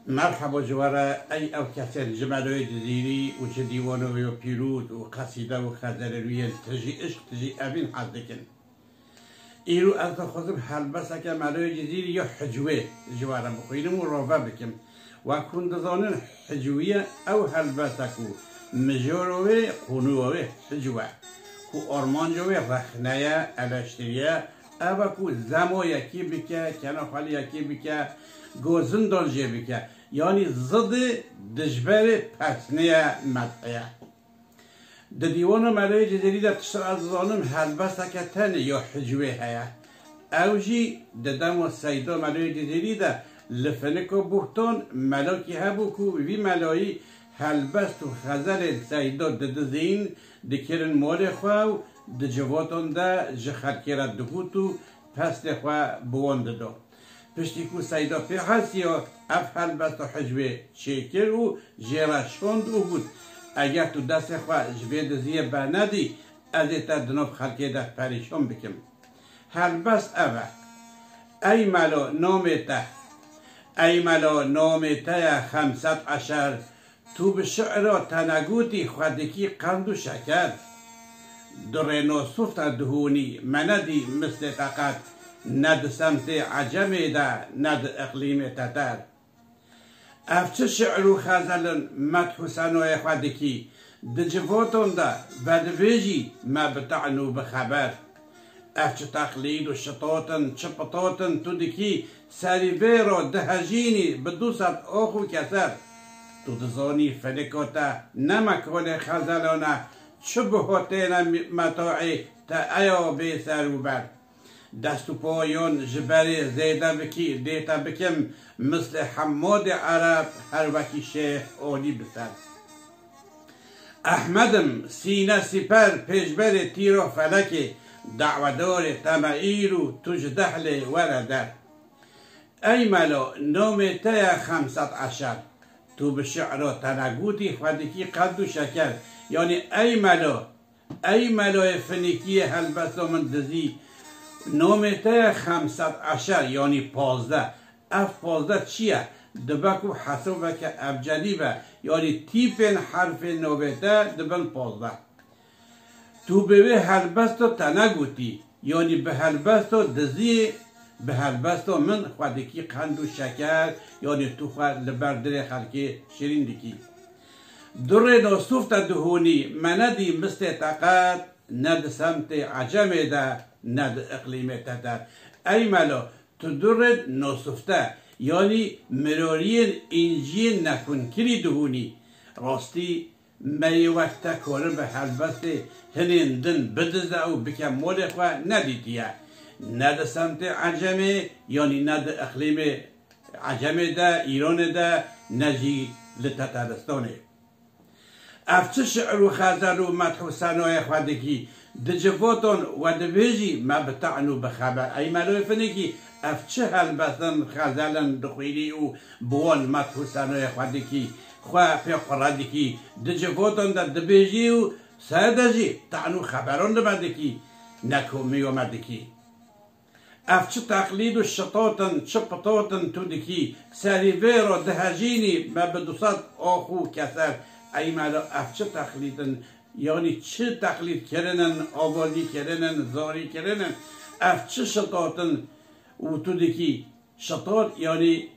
مرحبا جوارا ای او کسر جمالوی جزیری و چه دیوانوی و پیرود و قصیده و خزروی تجی عشق تجی اوین حد دکن ایرو از خودم حل بسا که مالوی جزیری یا حجوه جوارا بخوینم و روبا بکم و کندزانن حجویه او حل بسا کو مجوروی قنووی حجوه کو ارمانجوی رخنه الاشتریه او کو زمو یکی بکه کنه خالی یکی بکه گوزن دلجه بکه یعنی ضد دجبر پتنه مدعیه ده دیوان ملای جزیری ده تشتر از زانم هلبسته که تنه یا حجوه هیا اوجی ده دم و سیدا ملای جزیری ده لفنکو بوهتون ملاکی هبو کو وی ملایی هلبست و خزر سیدا ده دزین ده کرن مال خواه ده جواتون ده جخرکی را دهوتو پس ده خواه بوانده دو پشتی کو سیدا پی هست یا اف هلبست و حجوه چیکر و جرشوند او بود اگر تو دست خواه جبه دزیه برندی از ایتا دنوب خلقه ده پریشان بکم هلبست اوه ای ملا نامته ای ملا نامته 510 تو به شعرا تنگوتی خودکی قند و شکر در نصفت دهونی مندی مثل فقط ند سمت عجمه ده ند اقلیم تتر افچه شعر و خزلن مدح سنوی خودکی ده جواتون ده بدویجی ما بتعنو بخبر افچه تقلید و شطاطن چه پطاطن تو دکی سری بیرو ده هجینی بدوست آخو کسر تو دزانی فلکاتا نمکان خزلانه چه بهاتین متاعی تا ایا بی سر و بر دست و پایان جبری زیده بکی دیتا بکم مثل حماد عرب هر وکی شیخ آلی بسر احمدم سینه سپر پیشبر تیر و فلک دعودار تمعیر و تجدحل وردر ای ملا نام ته 510 تو به شعر تنگوتی خودکی قد و شکر یعنی ای ملا فنیکی هلبست و من دزی نامته 510 یعنی 15 اف 15 چیه؟ دبکو حسابه که ابجدی به یعنی تیپن حرف نوبته دبن 15 تو به هلبستو تنگوتی یعنی به هلبستو دزی به هلبستو من خودکی قند و شکر یعنی تو خود لبردر خلکی شیرین دکی در نصفت دهونی مندی مثل تقد ند سمت عجمه ده ند اقلیم تتر ای ملا تو در نصفته یعنی مرارین اینجی نکن کری دهونی راستی می وقت کار به هلبست هنیندن بدزه و بکم مال خواه ندیدیه ند سمت عجمه یعنی ند اقلیم عجمه ده ایران ده نجی لتترستانه افچه شعر و خزر و مدح و سنای خودکی ده جواتون و ده بیجی ما بتعنو بخبر ای ملوی فنکی افچه هلبستن خزلن دخویلی و بوان مدح و سنای خودکی خواه پی قردکی ده جواتون ده بیجی و سردجی تعنو خبران ده بدکی نکو میومدکی افچه تقلید و شطاطن چه پطاطن تو دکی سری ویرو ده هجینی ما بدوست آخو کسر ای ملا افچه تقلیدن یعنی چه تقلید کردن آوازی کردن زاری کردن افچه شطاطن و تو دکی شطاط یعنی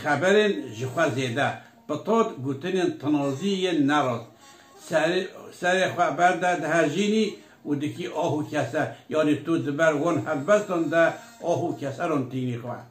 خبرن جخوا زیده بطاط گوتنن تنازی نراز سر خبر ده هجینی و دکی آهو کسر یعنی تو دبر ون هلبستان ده آهو کسران تینی خواه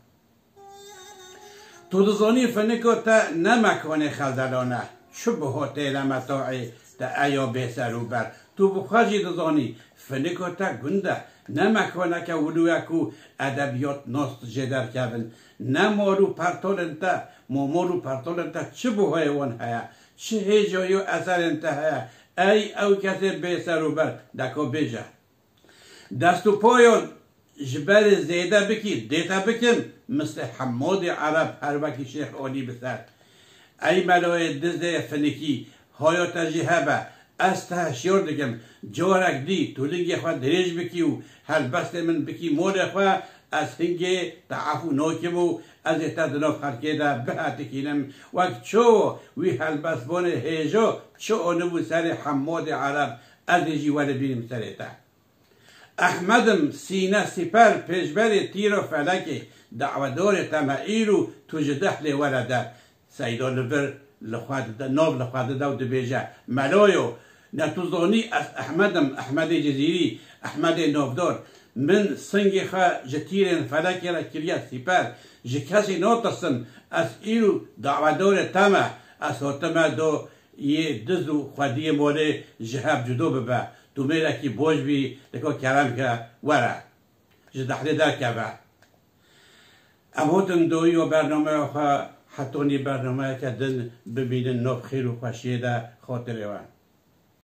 تو دزانی فنکو تا نمکان خزلانه شبه تیل متاعی تا ایا بسر و بر تو بخواجی دزانی فنکو تا گنده نمکانه که ولویا کو ادبیات ناست جدر کبن نمارو پرتالن تا مامارو پرتالن تا چه بهای وان هیا چه هجایی و اثر انتا هیا ای او کسی بسر و بر دکا بجه دست و پایان جبر زیده بکی دیتا بکن مثل حماد عرب هر وکی شیخ آلی بسر ای ملای دزه فنکی هایا تجیه از تهشیار دکم جارک دی تو لنگی خواه دریج بکی و هلبست من بکی مول خواه از هنگی تعفو نوکمو از تدنف خرکه دا بهاتکینم وقت چو وی هلبسبون هیجو چو نبو سر حمود عرب از جیوان بینم سرتا احمدم سینه سپر پیشبر تیر و فلک دعوادور تمعیرو تجدحل ولده سیدان بر لخواد نوب لخواد داود بیجا ملویو نتوزونی از احمد جزیری احمد نوبدار من سنگی خا جتیرن فلکی را کریا سپر جکسی نوترسم از ایرو دعوادور تمع از هتمه دو یه دزو خودی موله جهاب جدو ببا تو میره کی بوج بی لکو کرم که ورا جدحلی در که با اموتن دوی و برنامه خواه حتونی برنامه که دن ببینن نوب خیر و خوشیه ده خاطره وان